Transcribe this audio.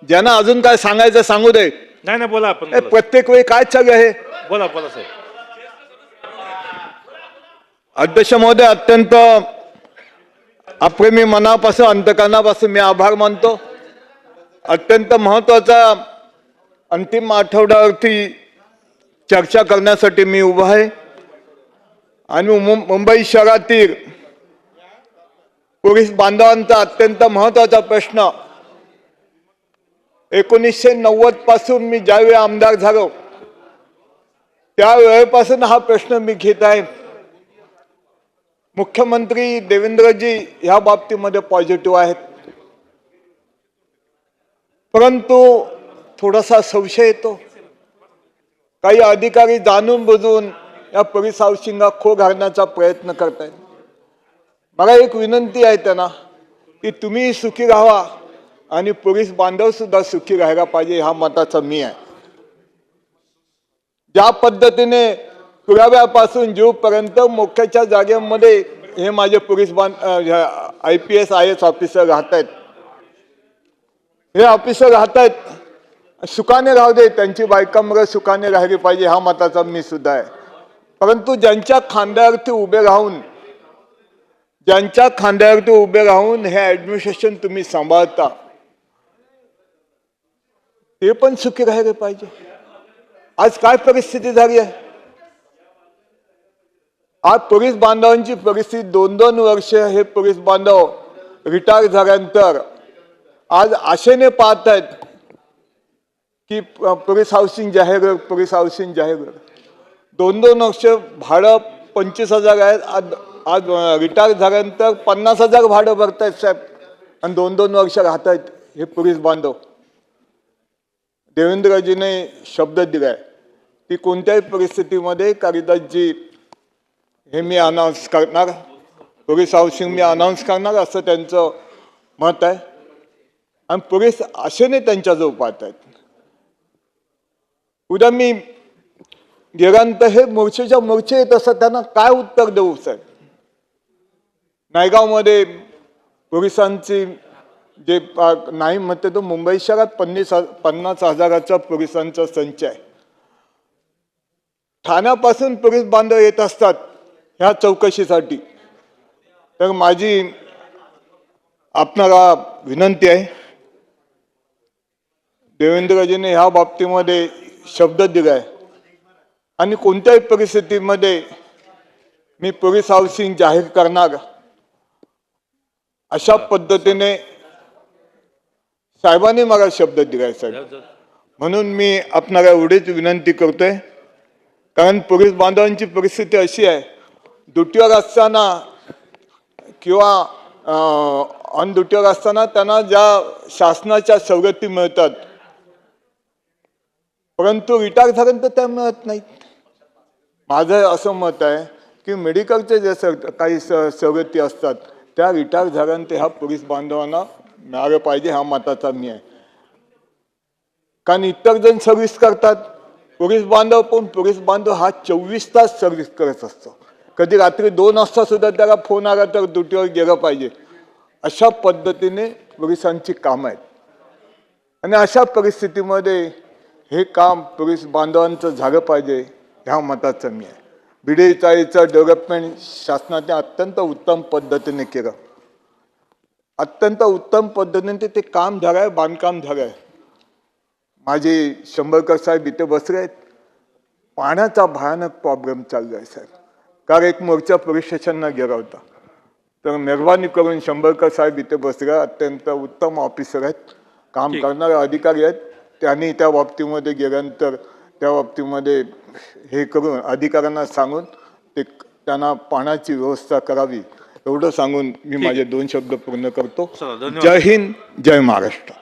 ज्यांना अजून काय सांगायचं सांगू दे. नाही नाही बोला आपण बोला. प्रत्येक वेळी काय चालू आहे? बोला बोला साहेब. अध्यक्ष महोदय, अत्यंत आपले मी मनापासून अंतकरणापासून मी आभार मानतो. अत्यंत महत्वाचा अंतिम आठवड्यावरती चर्चा करण्यासाठी मी उभा आहे आणि मुंबई शहरातील पोलीस बांधवांचा अत्यंत महत्वाचा प्रश्न 1990 पासून मी ज्यावेळी आमदार झालो त्यावेळेपासून हा प्रश्न मी घेत आहे. मुख्यमंत्री देवेंद्रजी ह्या बाबतीमध्ये पॉझिटिव्ह आहेत, परंतु थोडासा संशय येतो. काही अधिकारी जाणून बुजून या पोलीस हाऊसिंगला खो घालण्याचा प्रयत्न करतायत. मला एक विनंती आहे त्यांना की तुम्ही सुखी राहा आणि पोलीस बांधव सुद्धा सुखी राहायला पाहिजे, ह्या मताचा मी आहे. ज्या पद्धतीने पुराव्यापासून जीवपर्यंत मोक्याच्या जागेमध्ये हे माझे पोलीस IPS IAS ऑफिसर राहत आहेत, हे ऑफिसर राहत आहेत, सुखाने राहू दे, त्यांची बायकांमुळे सुखाने राहिली पाहिजे ह्या मताचा मी सुद्धा आहे. परंतु ज्यांच्या खांद्यावरती उभे राहून हे ऍडमिनिस्ट्रेशन तुम्ही सांभाळता ते पण सुखी राहिले पाहिजे. आज काय परिस्थिती झाली आहे? आज पोलीस बांधवांची परिस्थिती 2-2 वर्ष हे पोलीस बांधव रिटायर झाल्यानंतर आज आशेने पाहत आहेत की पोलीस हाऊसिंग जाहीर 2-2 वर्ष भाडं 25,000 आहे. आज रिटायर झाल्यानंतर 50,000 भाडं भरतायत साहेब आणि 2-2 वर्ष राहत आहेत हे पोलीस बांधव. देवेंद्रजीने शब्द दिलाय की कोणत्याही परिस्थितीमध्ये कालिदासजी हे मी अनाऊन्स करणार, पोलीस हाऊसिंग मी अनाऊन्स करणार असं त्यांचं मत आहे आणि पोलीस आशेने त्यांच्याजवळ पाहत आहेत. उद्या मी गेल्यानंतर हे मोर्चेच्या मोर्चे येत असतात, त्यांना काय उत्तर देऊ साहेब? नायगावमध्ये पोलिसांची जे नाही म्हणते तो मुंबई शहरात 50,000चा पोलिसांचा संच आहे. ठाण्यापासून पोलीस बांधव येत असतात ह्या चौकशीसाठी. तर माझी आपणाला विनंती आहे, देवेंद्रजीने ह्या बाबतीमध्ये शब्द दिलाय आणि कोणत्याही परिस्थितीमध्ये मी पोलीस हाऊसिंग जाहीर करणार अशा पद्धतीने साहेबांनी मला शब्द दिलाय साहेब. म्हणून मी आपणाला एवढीच विनंती करतोय, कारण पोलीस बांधवांची परिस्थिती अशी आहे, ड्युटीवर असताना किंवा ऑन ड्युटीवर असताना त्यांना ज्या शासनाच्या सवलती मिळतात परंतु रिटायर झाल्यानंतर त्या मिळत नाहीत. माझं असं मत आहे की मेडिकलचे जे काही सवलती असतात त्या रिटायर झाल्यानंतर ह्या पोलीस बांधवांना मिळालं पाहिजे ह्या मताचा मी आहे. कारण इतर जण सर्व्हिस करतात, पोलीस बांधव हा 24 तास सर्व्हिस करत असतो. कधी रात्री 2 वाजता सुद्धा त्याला फोन आला तर ड्युटीवर गेलं पाहिजे. अशा पद्धतीने पोलिसांची कामं आहेत आणि अशा परिस्थितीमध्ये हे काम पोलीस बांधवांचं झालं पाहिजे ह्या मताचं मी आहे. BD चाळीचं डेव्हलपमेंट शासनाने अत्यंत उत्तम पद्धतीने केलं, अत्यंत उत्तम पद्धतीने ते काम झालं आहे, बांधकाम झालं आहे. माझे शंभरकर साहेब इथे बसले आहेत. पाण्याचा भयानक प्रॉब्लेम चालला आहे साहेब. काल एक मोर्चा पोलीस स्टेशनला गेला होता, तर मेहरबानी करून शंभरकर साहेब इथे बसले, अत्यंत उत्तम ऑफिसर आहेत, काम करणारे अधिकारी आहेत. त्यांनी त्या बाबतीमध्ये गेल्यानंतर त्या बाबतीमध्ये हे करून अधिकाऱ्यांना सांगून ते त्यांना पाण्याची व्यवस्था करावी एवढं सांगून मी माझे 2 शब्द पूर्ण करतो. जय हिंद, जय महाराष्ट्र.